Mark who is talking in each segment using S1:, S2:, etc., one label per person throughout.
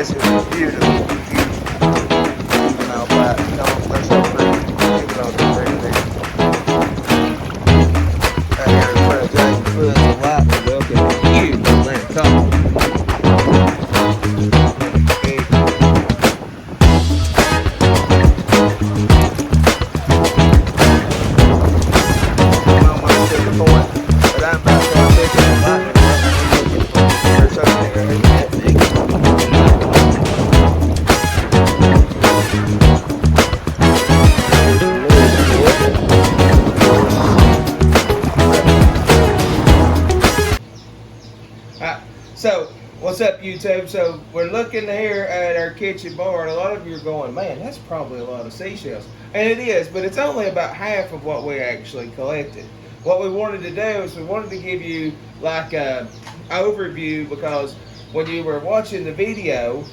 S1: This is beautiful. Now, but they're so pretty. Even though they're pretty big. Right here in front of James Foot, the lightning well can be huge on that top. So, what's up YouTube? So, we're looking here at our kitchen bar, and a lot of you are going, man, that's probably a lot of seashells. And it is, but it's only about half of what we actually collected. What we wanted to do is we wanted to give you like a overview, because when you were watching the video,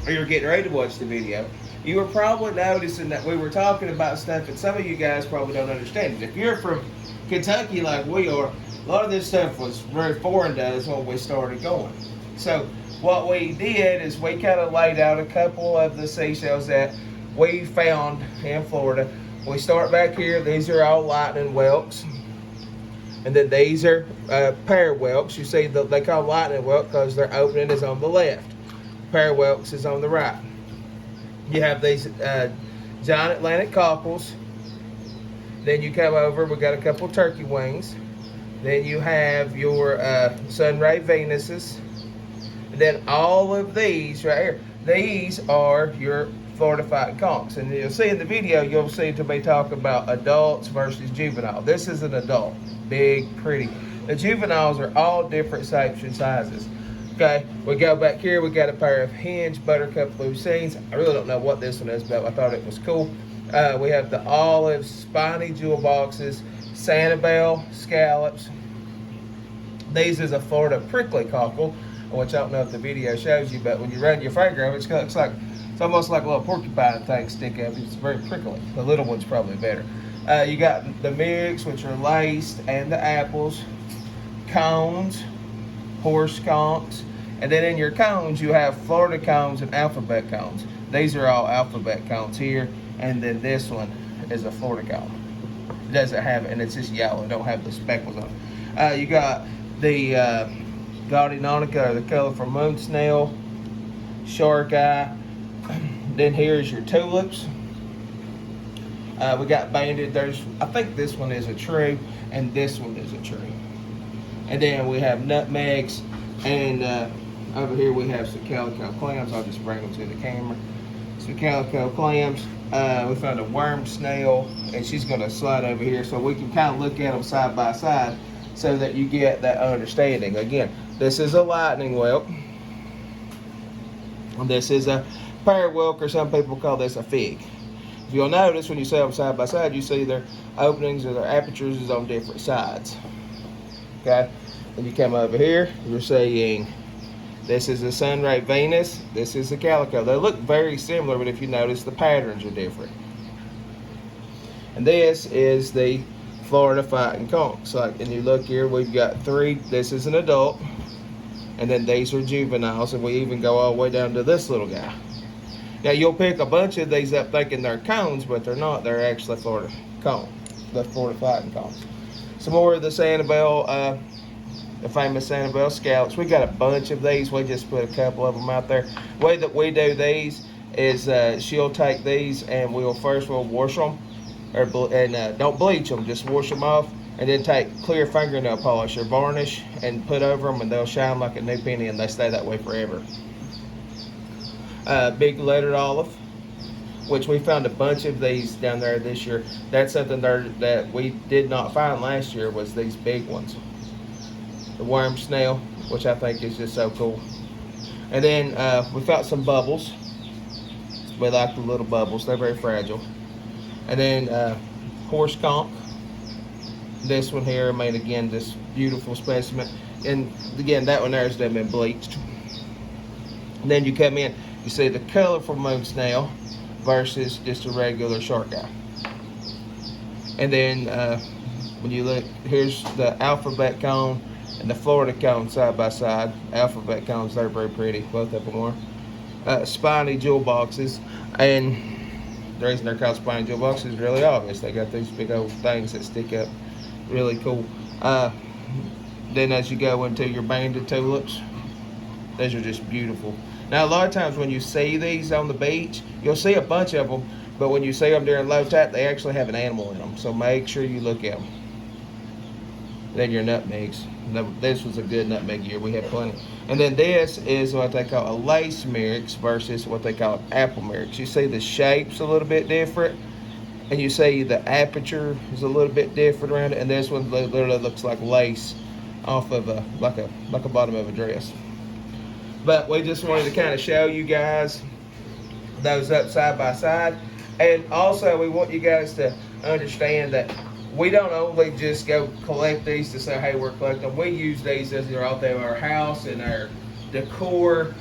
S1: or you were getting ready to watch the video, you were probably noticing that we were talking about stuff that some of you guys probably don't understand. If you're from Kentucky like we are, a lot of this stuff was very foreign to us when we started going. So what we did is we kind of laid out a couple of the seashells that we found in Florida. We start back here. These are all lightning whelks. And then these are pear whelks. You see, they call them lightning whelk because their opening is on the left. Pear whelks is on the right. You have these giant Atlantic cockles. Then you come over, we got a couple turkey wings. Then you have your sunray Venuses. And then all of these right here, these are your Florida fighting conchs. And you'll see in the video, you'll see to be talking about adults versus juvenile. This is an adult, big, pretty. The juveniles are all different shapes and sizes. Okay, we go back here, we got a pair of Hinge Buttercup Lucines. I really don't know what this one is, but I thought it was cool. We have the olive spiny jewel boxes, Sanibel scallops. These is a Florida prickly cockle, which I don't know if the video shows you, but when you run your finger over, it looks like it's almost like a little porcupine thing stick up. It's very prickly. The little one's probably better. You got the mix, which are laced, and the apples, cones, horse conchs, and then in your cones you have Florida cones and alphabet cones. These are all alphabet cones here, and then this one is a Florida cone. It doesn't have it, and it's just yellow. It don't have the speckles on it. You got the Gaudinonica, or the colorful moon snail, shark eye. Then here's your tulips. We got banded. I think this one is a true, and this one is a true. And then we have nutmegs, and over here we have some calico clams. I'll just bring them to the camera. Some calico clams. We found a worm snail, and she's going to slide over here so we can kind of look at them side by side so that you get that understanding. Again, this is a lightning whelk. And this is a pear whelk, or some people call this a fig. If you'll notice, when you see them side by side, you see their openings or their apertures is on different sides. Okay, and you come over here, you're seeing this is a sunray Venus, this is a calico. They look very similar, but if you notice, the patterns are different. And this is the Florida fighting conchs. And you look here, we've got three. This is an adult, and then these are juveniles, and we even go all the way down to this little guy. Now you'll pick a bunch of these up thinking they're cones, but they're not. They're actually Florida conch, the Florida fighting conchs. Some more of the Sanibel, the famous Sanibel scallops. We got a bunch of these. We just put a couple of them out there. The way that we do these is she'll take these, and we'll wash them, and don't bleach them, just wash them off, and then take clear fingernail polish or varnish and put over them, and they'll shine like a new penny, and they stay that way forever. Big lettered olive, which we found a bunch of these down there this year. That's something that we did not find last year, was these big ones. The worm snail, which I think is just so cool. And then we found some bubbles. We like the little bubbles, they're very fragile. And then horse conch. This one here, I mean, again, this beautiful specimen. And again, that one there has been bleached. And then you come in, you see the colorful moon snail versus just a regular shark eye. And then when you look, here's the alphabet cone and the Florida cones side by side. Alphabet cones, they're very pretty. Both of them are. Spiny jewel boxes, and the reason they're called spiny jewel boxes is really obvious. They got these big old things that stick up. Really cool. Then as you go into your banded tulips, these are just beautiful. Now a lot of times when you see these on the beach, you'll see a bunch of them, but when you see them during low tide, they actually have an animal in them. So make sure you look at them. Then your nutmegs. This was a good nutmeg year. We had plenty. And then this is what they call a lace myrix versus what they call apple myrix. You see the shape's a little bit different, and you see the aperture is a little bit different around it. And this one literally looks like lace off of like a bottom of a dress. But we just wanted to kind of show you guys those up side by side. And also we want you guys to understand that we don't only just go collect these to say, hey, we're collecting them. We use these as they're out there in our house and our decor.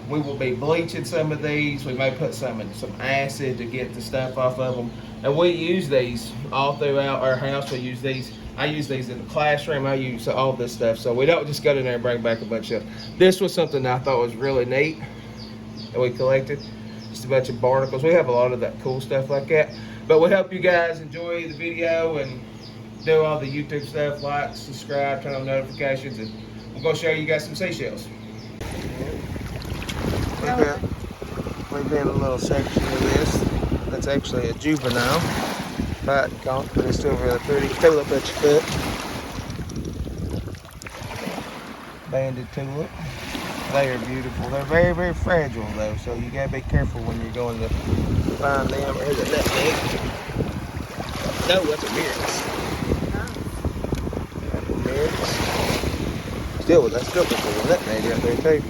S1: We will be bleaching some of these. We may put some in some acid to get the stuff off of them. And we use these all throughout our house. We use these. I use these in the classroom. I use all this stuff. So we don't just go in there and bring back a bunch of stuff. This was something that I thought was really neat that we collected. Just a bunch of barnacles. We have a lot of that cool stuff like that. But we hope you guys enjoy the video and do all the YouTube stuff. Like, subscribe, turn on notifications, and we're going to show you guys some seashells. We've been a little section of this. That's actually a juvenile. But it's still really pretty. Tulip at your foot. Banded tulip. They are beautiful. They're very, very fragile though, so you gotta be careful when you're going to find them. Here's a nutmeg. No, that's a myrix. That's a myrix. Still, that's still a nutmeg right there too.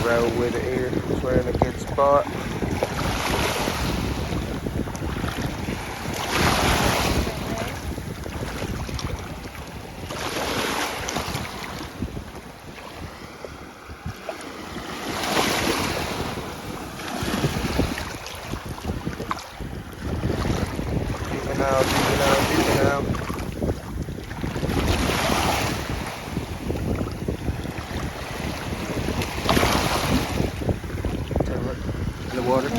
S1: Roll with it here. We're in a good spot. Juvenile. In the water.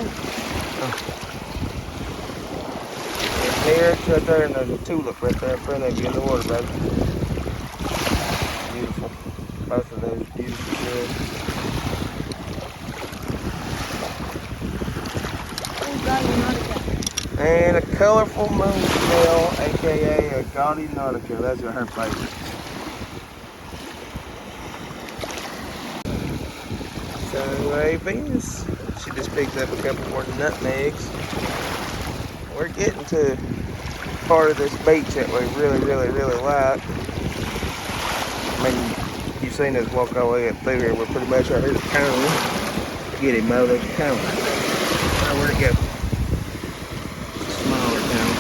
S1: There's right there, and there's a tulip right there in front of you in the water, baby. Beautiful. Both of those beautiful fish. And a colorful moon snail, aka a gaudy nautica. Those are her favorites. Sunray Venus. She just picked up a couple more nutmegs. We're getting to part of this beach that we really like. I mean, you've seen us walk all the way up through here. We're pretty much right here at the cone. Get him, Mo, there's a cone. Now, where'd it go? Smaller cone.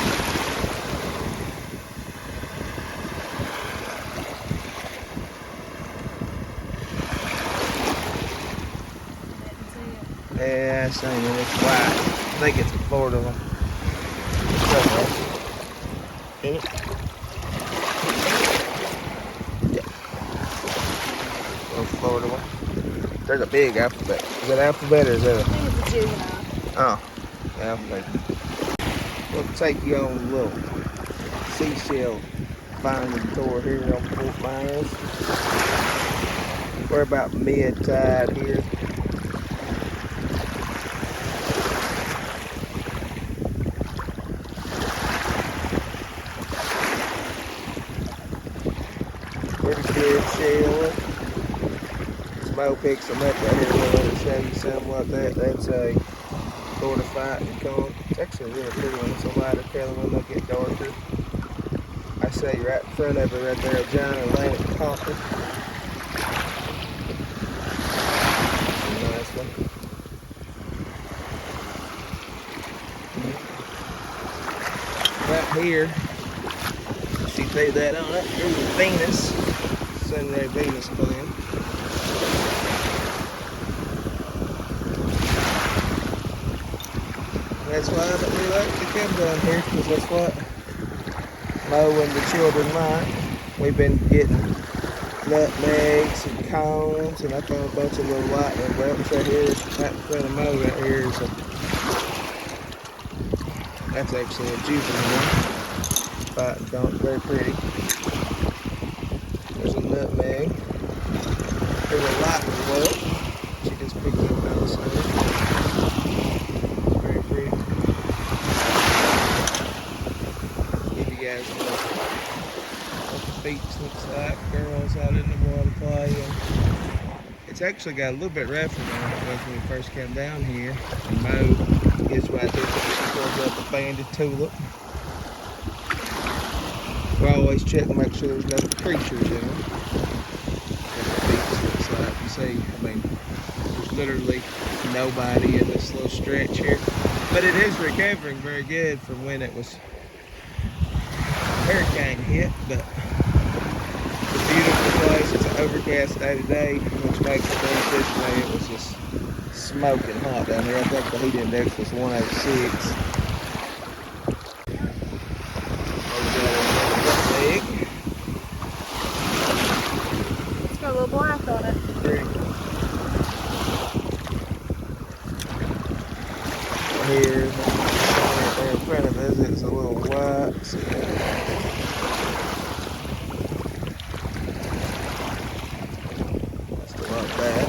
S1: Yeah, I seen it. It's white. I think it's a Florida one. Yeah. Little Florida one. There's a big alphabet. Is that alphabet or is that a...
S2: I think it's a juvenile.
S1: Oh, alphabet. We'll take you on a little seashell finding tour here on Fort Myers. We're about mid-tide here. Pretty good shell. Mo picks them up right here. I'll show you something like that. That's a Florida fighting cone. It's actually a really pretty one. It's a lighter color when they get darker. I say right in front of it right there, a giant Atlantic copper. Nice one. Right here, she threw that on it. Here's a Venus. Sunray Venus plan. That's why we like to come down here, because that's what Mo and the children like. We've been getting nutmegs and cones, and I found a bunch of little lightning bolts right here, right in front of Mo right here. So that's actually a juvenile one. Fighting cone, very pretty. There's a nutmeg. There's a lightning bolt. She just picked up out of the very pretty. Give you guys what the beach looks like. Girls out in the water playing. It's actually got a little bit rougher than it was when we first came down here. And Mo is right there. She pulls up a banded tulip. We always check to make sure there's no creatures in them. That's what the beach looks like. You see, I mean, there's literally nobody in this little stretch here. But it is recovering very good from when it was hurricane hit. But it's a beautiful place. It's an overcast day today, which makes it very different. It was just smoking hot down here. I think the heat index was 106.
S2: It's got a little black on it.
S1: Here, right there in front of us, it's a little white. So let's go like that.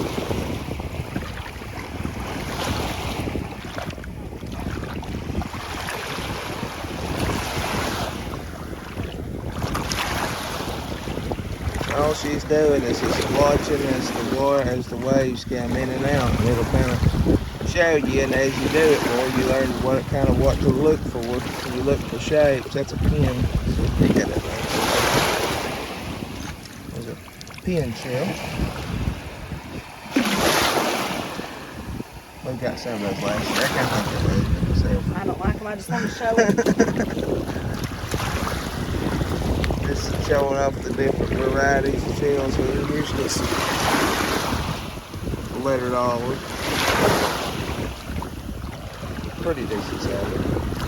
S1: All she's doing is just watching as the waves come in and out, and it'll kind of show you, and as you do it more, you learn what to look for when you look for shapes. That's a pin. So you got that right. There's a pin shell. We've got some of those last year. I can't think of those myself.
S2: I don't like them. I just want to show it.
S1: This is showing off the different varieties of shells here. Here's just lettered olive. Pretty decent size.